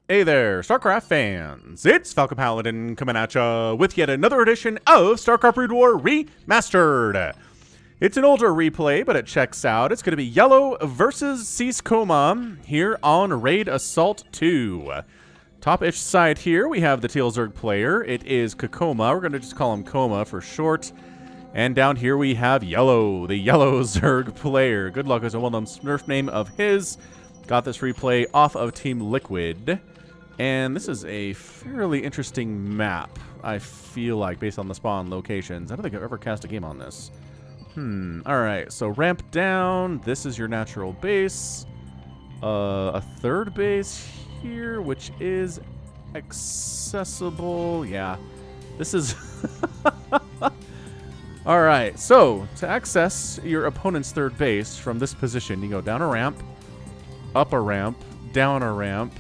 Hey there, StarCraft fans! It's Falcon Paladin coming at ya with yet another edition of StarCraft Brood War Remastered. It's an older replay, but it checks out. It's going to be Yellow versus CCoMa here on Raid Assault 2. Top-ish side here, we have the Teal Zerg player. It is CCoMa. We're going to just call him Coma for short. And down here we have Yellow, the Yellow Zerg player. Good luck is a well-known Smurf name of his. Got this replay off of Team Liquid. And this is a fairly interesting map, I feel like, based on the spawn locations. I don't think I've ever cast a game on this. Alright, so ramp down. This is your natural base. A third base here, which is accessible. Yeah, this is... Alright, so to access your opponent's third base from this position, you go down a ramp, up a ramp, down a ramp,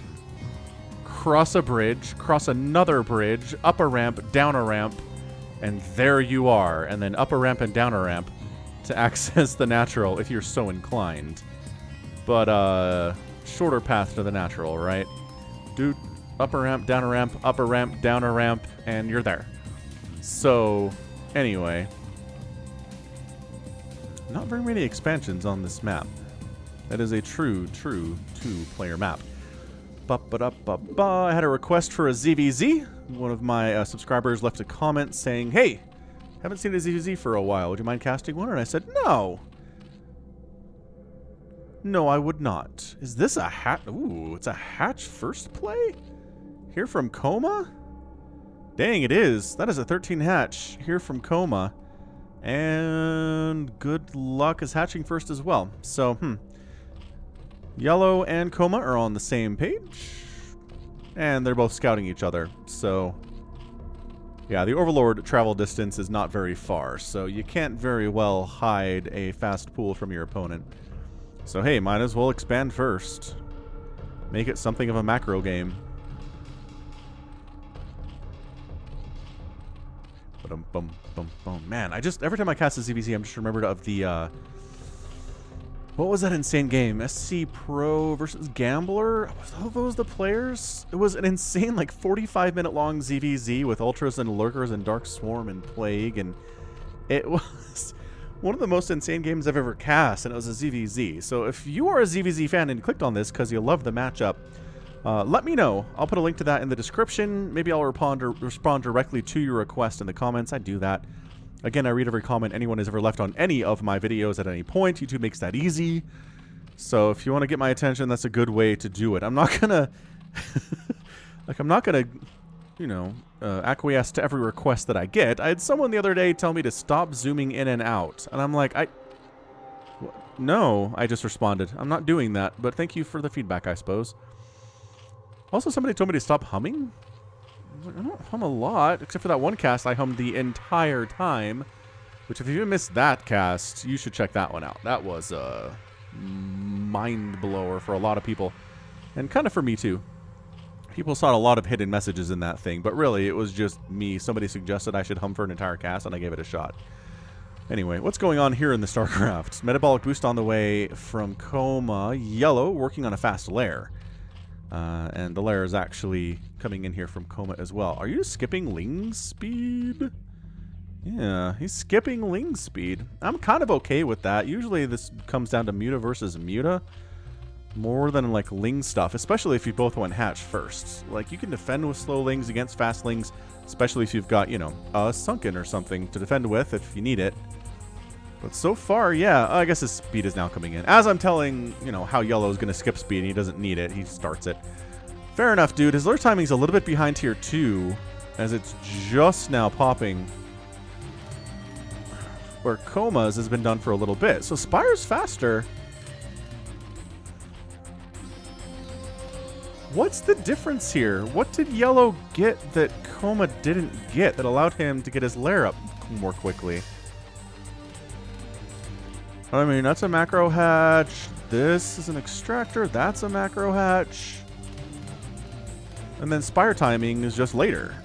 cross a bridge, cross another bridge, up a ramp, down a ramp, and there you are. And then up a ramp and down a ramp to access the natural if you're so inclined. But, shorter path to the natural, right? Dude, up a ramp, down a ramp, up a ramp, down a ramp, and you're there. So, anyway. Not very many expansions on this map. That is a true two-player map. I had a request for a ZVZ. One of my subscribers left a comment saying, "Hey, haven't seen a ZVZ for a while. Would you mind casting one?" And I said, "No. No, I would not." Is this a hat? Ooh, it's a hatch first play? Here from Coma? Dang, it is. That is a 13 hatch here from Coma. And good luck is hatching first as well. So, Yellow and Coma are on the same page, and they're both scouting each other. So, yeah, the Overlord travel distance is not very far, so you can't very well hide a fast pool from your opponent. So, hey, might as well expand first. Make it something of a macro game. Man, every time I cast a ZVZ, I'm just remembered of the, what was that insane game? SC Pro versus Gambler? Was those the players? It was an insane, like, 45-minute long ZVZ with Ultras and Lurkers and Dark Swarm and Plague, and it was one of the most insane games I've ever cast, and it was a ZVZ. So if you are a ZVZ fan and clicked on this because you love the matchup, let me know. I'll put a link to that in the description. Maybe I'll respond directly to your request in the comments. I do that. Again, I read every comment anyone has ever left on any of my videos at any point. YouTube makes that easy. So if you want to get my attention, that's a good way to do it. I'm not gonna... I'm not gonna, acquiesce to every request that I get. I had someone the other day tell me to stop zooming in and out. And I'm like, no, I just responded. I'm not doing that, but thank you for the feedback, I suppose. Also, somebody told me to stop humming. I don't hum a lot, except for that one cast I hummed the entire time. Which, if you missed that cast, you should check that one out. That was a mind blower for a lot of people, and kind of for me too. People saw a lot of hidden messages in that thing, but really it was just me. Somebody suggested I should hum for an entire cast, and I gave it a shot. Anyway, what's going on here in the StarCraft? Metabolic boost on the way from Coma. Yellow working on a fast lair. And the lair is actually coming in here from Coma as well. Are you skipping Ling speed? Yeah, he's skipping Ling speed. I'm kind of okay with that. Usually this comes down to Muta versus Muta more than like Ling stuff, especially if you both went hatch first. Like, you can defend with slow Lings against fast Lings, especially if you've got, a Sunken or something to defend with if you need it. But so far, yeah, I guess his speed is now coming in. As I'm telling, how Yellow is going to skip speed, and he doesn't need it. He starts it. Fair enough, dude. His lure timing's a little bit behind tier 2, as it's just now popping. Where Coma's has been done for a little bit. So Spire's faster. What's the difference here? What did Yellow get that Coma didn't get that allowed him to get his lair up more quickly? I mean, that's a macro hatch. This is an extractor. That's a macro hatch. And then Spire timing is just later.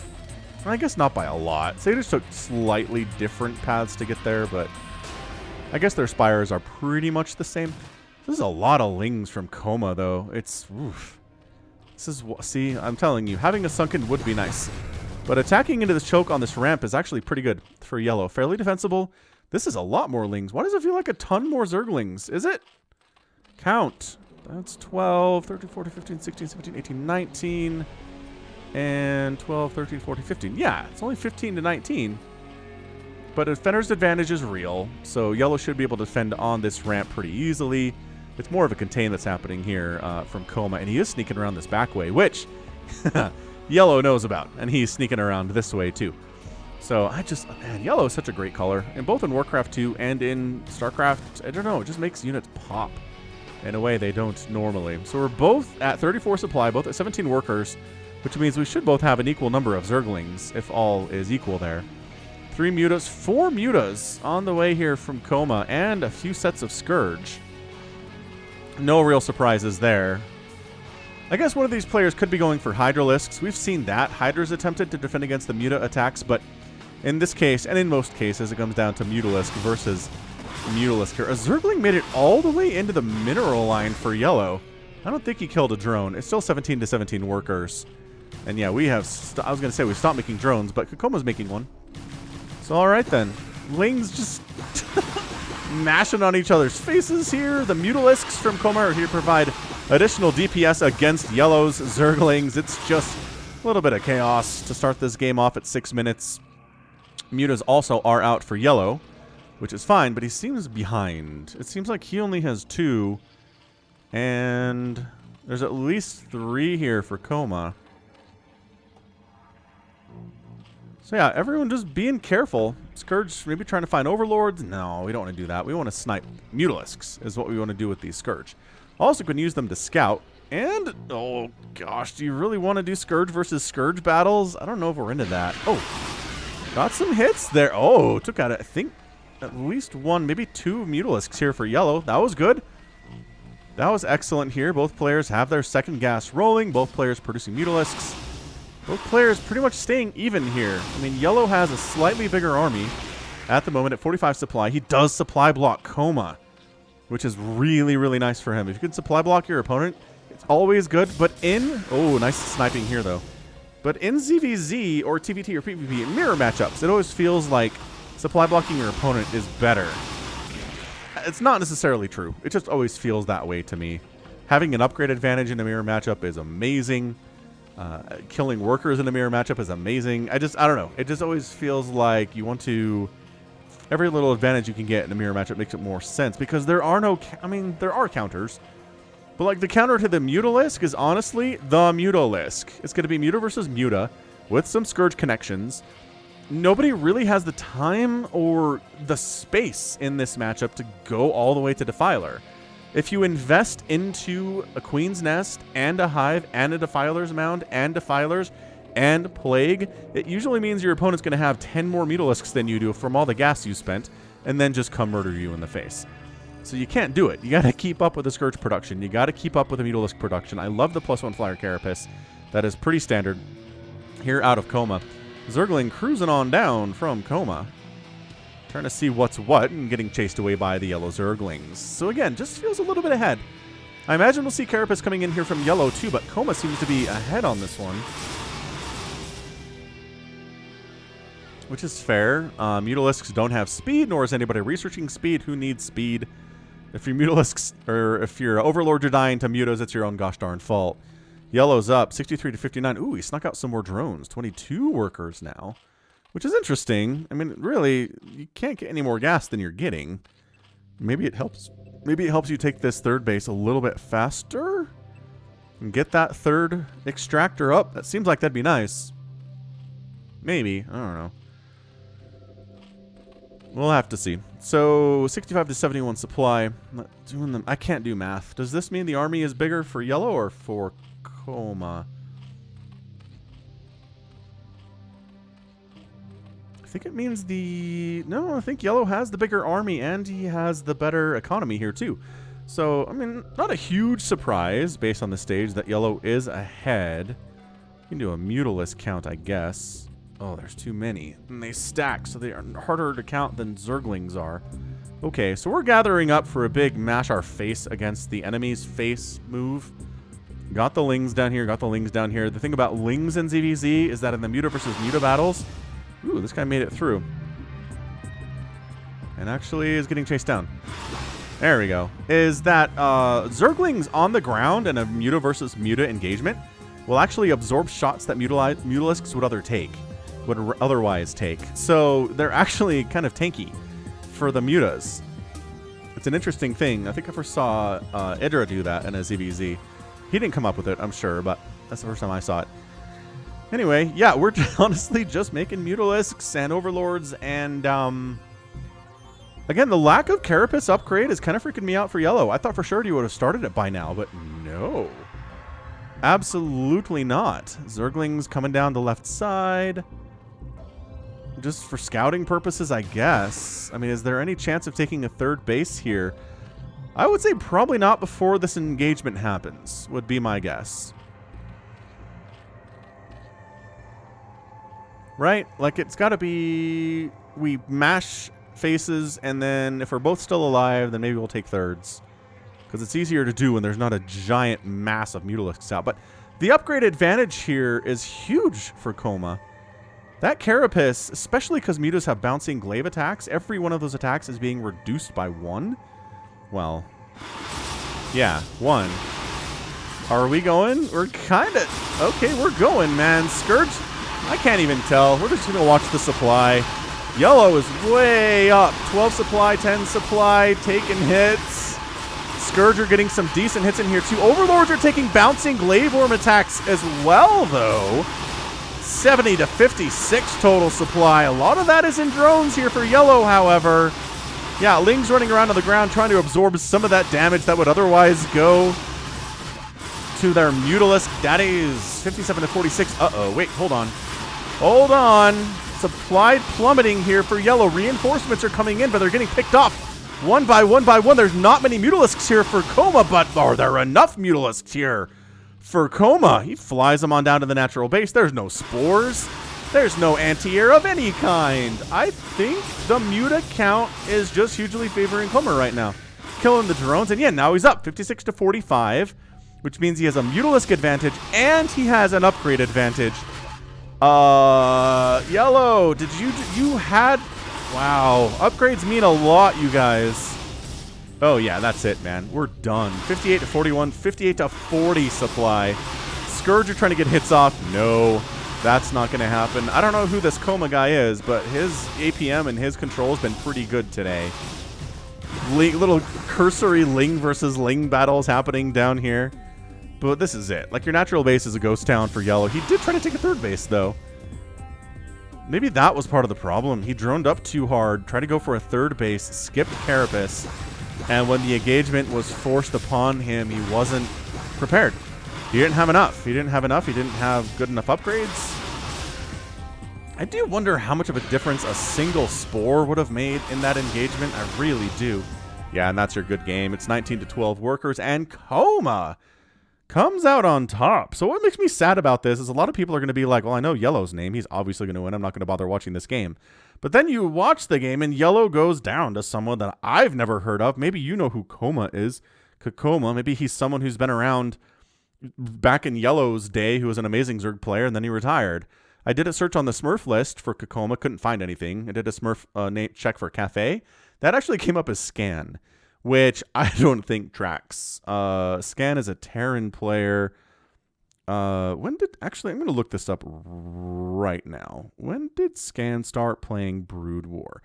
I guess not by a lot. So they just took slightly different paths to get there, but I guess their Spires are pretty much the same. This is a lot of Lings from Coma, though. It's... oof. This is, see, I'm telling you, having a sunken would be nice. But attacking into this choke on this ramp is actually pretty good for yellow. Fairly defensible. This is a lot more lings. Why does it feel like a ton more zerglings? Is it? Count. That's 12, 13, 14, 15, 16, 17, 18, 19. And 12, 13, 14, 15. Yeah, it's only 15 to 19. But defender's advantage is real. So yellow should be able to defend on this ramp pretty easily. It's more of a contain that's happening here from CCoMa. And he is sneaking around this back way, which yellow knows about. And he's sneaking around this way too. So man, yellow is such a great color. And both in Warcraft 2 and in StarCraft, I don't know, it just makes units pop in a way they don't normally. So we're both at 34 supply, both at 17 workers, which means we should both have an equal number of zerglings, if all is equal there. 3 mutas, 4 mutas on the way here from CCoMa, and a few sets of Scourge. No real surprises there. I guess one of these players could be going for Hydralisks. We've seen that. Hydra's attempted to defend against the muta attacks, but in this case, and in most cases, it comes down to Mutalisk versus Mutalisk here. A Zergling made it all the way into the mineral line for yellow. I don't think he killed a drone. It's still 17 to 17 workers. And yeah, we have, I was going to say we stopped making drones, but CCoMa's making one. So all right then. Lings just mashing on each other's faces here. The Mutalisks from CCoMa are here to provide additional DPS against yellow's Zerglings. It's just a little bit of chaos to start this game off at 6 minutes. Mutas also are out for yellow, which is fine, but he seems behind. It seems like he only has 2, and there's at least 3 here for CCoMa. So yeah, everyone just being careful. Scourge maybe trying to find overlords. No, we don't want to do that. We want to snipe Mutalisks is what we want to do with these Scourge. Also can use them to scout. And, oh gosh, do you really want to do Scourge versus Scourge battles? I don't know if we're into that. Oh, got some hits there. Oh, took out, I think, at least 1, maybe 2 Mutalisks here for yellow. That was good. That was excellent here. Both players have their second gas rolling. Both players producing Mutalisks. Both players pretty much staying even here. I mean, yellow has a slightly bigger army at the moment at 45 supply. He does supply block CCoMa, which is really, really nice for him. If you can supply block your opponent, it's always good. But in... Oh, nice sniping here, though. But in ZVZ or TVT or PvP, in mirror matchups, it always feels like supply blocking your opponent is better. It's not necessarily true. It just always feels that way to me. Having an upgrade advantage in a mirror matchup is amazing. Killing workers in a mirror matchup is amazing. I don't know. It just always feels like you want to... Every little advantage you can get in a mirror matchup makes it more sense, because there are no... I mean, there are counters. But like the counter to the Mutalisk is honestly the Mutalisk. It's going to be Muta versus Muta with some Scourge connections. Nobody really has the time or the space in this matchup to go all the way to Defiler. If you invest into a Queen's Nest and a Hive and a Defiler's Mound and Defilers and Plague, it usually means your opponent's going to have 10 more Mutalisks than you do from all the gas you spent, and then just come murder you in the face. So you can't do it. You got to keep up with the Scourge production. You got to keep up with the Mutalisk production. I love the +1 Flyer Carapace. That is pretty standard here out of CCoMa. Zergling cruising on down from CCoMa. Trying to see what's what and getting chased away by the yellow Zerglings. So again, just feels a little bit ahead. I imagine we'll see Carapace coming in here from yellow too, but CCoMa seems to be ahead on this one. Which is fair. Mutalisks don't have speed, nor is anybody researching speed. Who needs speed? If your Mutalisks, or if your Overlords are dying to Mutas, it's your own gosh darn fault. Yellow's up, 63 to 59. Ooh, he snuck out some more drones. 22 workers now. Which is interesting. I mean, really, you can't get any more gas than you're getting. Maybe it helps. Maybe it helps you take this third base a little bit faster and get that third extractor up. That seems like that'd be nice. Maybe. I don't know. We'll have to see. So, 65 to 71 supply. I'm not doing them. I can't do math. Does this mean the army is bigger for yellow or for CCoMa? I think it means the... No, I think yellow has the bigger army and he has the better economy here too. So, I mean, not a huge surprise based on the stage that yellow is ahead. You can do a Mutalisk count, I guess. Oh, there's too many. And they stack, so they are harder to count than Zerglings are. Okay, so we're gathering up for a big mash our face against the enemy's face move. Got the Lings down here, got the Lings down here. The thing about Lings in ZVZ is that in the Muta versus Muta battles, ooh, this guy made it through. And actually is getting chased down. There we go. Is that Zerglings on the ground in a Muta versus Muta engagement will actually absorb shots that Mutalisks would otherwise take. So they're actually kind of tanky for the Mutas. It's an interesting thing. I think I first saw Idra do that in a ZVZ. He didn't come up with it, I'm sure, but that's the first time I saw it. Anyway, yeah, we're honestly just making Mutalisks and Overlords, and again, the lack of Carapace upgrade is kind of freaking me out for yellow. I thought for sure you would have started it by now, but no. Absolutely not. Zerglings coming down the left side. Just for scouting purposes, I guess. I mean, is there any chance of taking a third base here? I would say probably not before this engagement happens, would be my guess. Right? Like, it's got to be... we mash faces, and then if we're both still alive, then maybe we'll take thirds. Because it's easier to do when there's not a giant mass of Mutalisks out. But the upgrade advantage here is huge for CCoMa. That Carapace, especially because Mutas have bouncing glaive attacks, every one of those attacks is being reduced by 1. Well, yeah, 1. Are we going? We're kind of... okay, we're going, man. Scourge, I can't even tell. We're just going to watch the supply. Yellow is way up. 12 supply, 10 supply, taking hits. Scourge are getting some decent hits in here, too. Overlords are taking bouncing glaive worm attacks as well, though. 70 to 56 total supply. A lot of that is in drones here for yellow, however. Yeah, Ling's running around on the ground trying to absorb some of that damage that would otherwise go to their Mutalisk daddies. 57 to 46. Uh-oh, wait, hold on. Hold on. Supply plummeting here for yellow. Reinforcements are coming in, but they're getting picked off one by one by one. There's not many Mutalisks here for CCoMa, but are there enough Mutalisks here for CCoMa? He flies them on down to the natural base. There's no spores. There's no anti-air of any kind. I think the Muta count is just hugely favoring CCoMa right now. Killing the drones, and yeah, now he's up 56 to 45, which means he has a Mutalisk advantage, and he has an upgrade advantage. Yellow, you had... wow, upgrades mean a lot, you guys. Oh, yeah, that's it, man. We're done. 58 to 41, 58 to 40 supply. Scourge are trying to get hits off. No, that's not going to happen. I don't know who this CCoMa guy is, but his APM and his control has been pretty good today. Little cursory Ling versus Ling battles happening down here. But this is it. Like, your natural base is a ghost town for yellow. He did try to take a third base, though. Maybe that was part of the problem. He droned up too hard, tried to go for a third base, skipped Carapace, and when the engagement was forced upon him, he wasn't prepared. He didn't have enough. He didn't have enough. He didn't have good enough upgrades. I do wonder how much of a difference a single spore would have made in that engagement. I really do. Yeah, and that's your good game. It's 19 to 12 workers, and CCoMa comes out on top. So what makes me sad about this is a lot of people are going to be like, well, I know Yellow's name. He's obviously going to win. I'm not going to bother watching this game. But then you watch the game, and Yellow goes down to someone that I've never heard of. Maybe you know who CCoMa is. CCoMa. Maybe he's someone who's been around back in Yellow's day, who was an amazing Zerg player, and then he retired. I did a search on the Smurf list for CCoMa. Couldn't find anything. I did a Smurf check for Cafe. That actually came up as Scan, which I don't think tracks. Scan is a Terran player. Actually, I'm going to look this up right now. When did Scan start playing Brood War?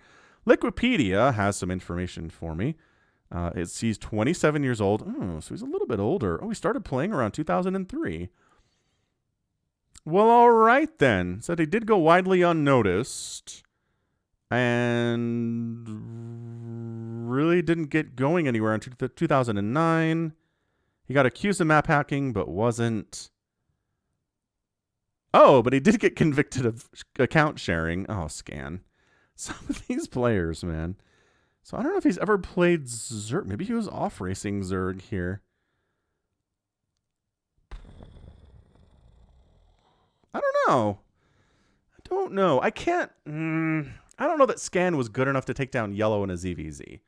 Liquipedia has some information for me. He's 27 years old. Oh, so he's a little bit older. Oh, he started playing around 2003. Well, all right then. So he did go widely unnoticed. And really didn't get going anywhere until 2009. He got accused of map hacking, but wasn't. Oh, but he did get convicted of account sharing. Oh, Scan. Some of these players, man. So I don't know if he's ever played Zerg. Maybe he was off racing Zerg here. I don't know. I can't. I don't know that Scan was good enough to take down Yellow in a ZVZ.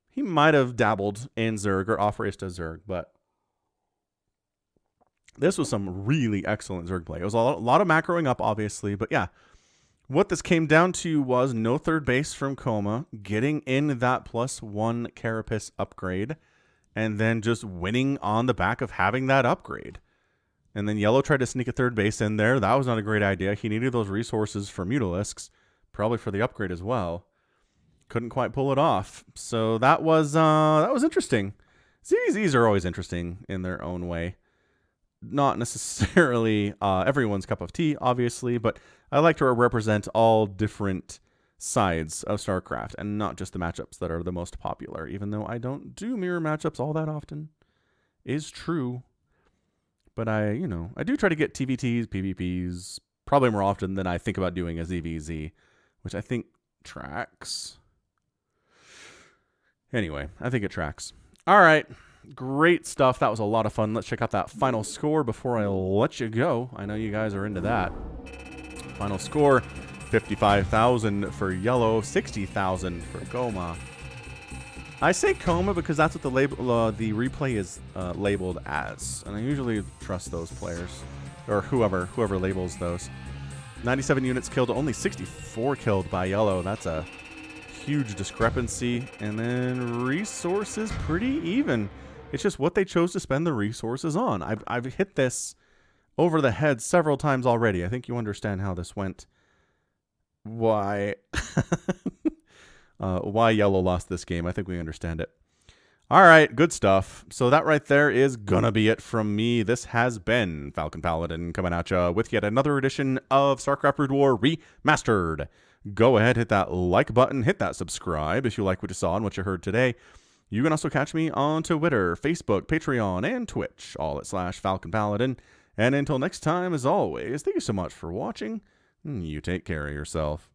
He might have dabbled in Zerg or off-raced a Zerg, but This was some really excellent Zerg play. It was a lot of macroing up, obviously, but yeah. What this came down to was no third base from CCoMa, getting in that +1 Carapace upgrade, and then just winning on the back of having that upgrade. And then Yellow tried to sneak a third base in there. That was not a great idea. He needed those resources for mutalisks, probably for the upgrade as well. Couldn't quite pull it off. So that was interesting. ZVZs are always interesting in their own way. Not necessarily everyone's cup of tea, obviously, but I like to represent all different sides of StarCraft and not just the matchups that are the most popular, even though I don't do mirror matchups all that often. Is true. But I do try to get TVTs, PvPs, probably more often than I think about doing a ZVZ, which I think tracks. Anyway, I think it tracks. All right. Great stuff. That was a lot of fun. Let's check out that final score before I let you go. I know you guys are into that. Final score, 55,000 for Yellow, 60,000 for CCoMa. I say CCoMa because that's what the replay is labeled as, and I usually trust those players, or whoever labels those. 97 units killed, only 64 killed by Yellow. That's a huge discrepancy. And then resources pretty even. It's just what they chose to spend the resources on. I've hit this over the head several times already. I think you understand how this went. Why Yellow lost this game. I think we understand it. All right, good stuff. So that right there is gonna be it from me. This has been Falcon Paladin coming at you with yet another edition of StarCraft Brood War Remastered. Go ahead, hit that like button, hit that subscribe if you like what you saw and what you heard today. You can also catch me on Twitter, Facebook, Patreon, and Twitch, all at /Falcon Paladin. And until next time, as always, thank you so much for watching. You take care of yourself.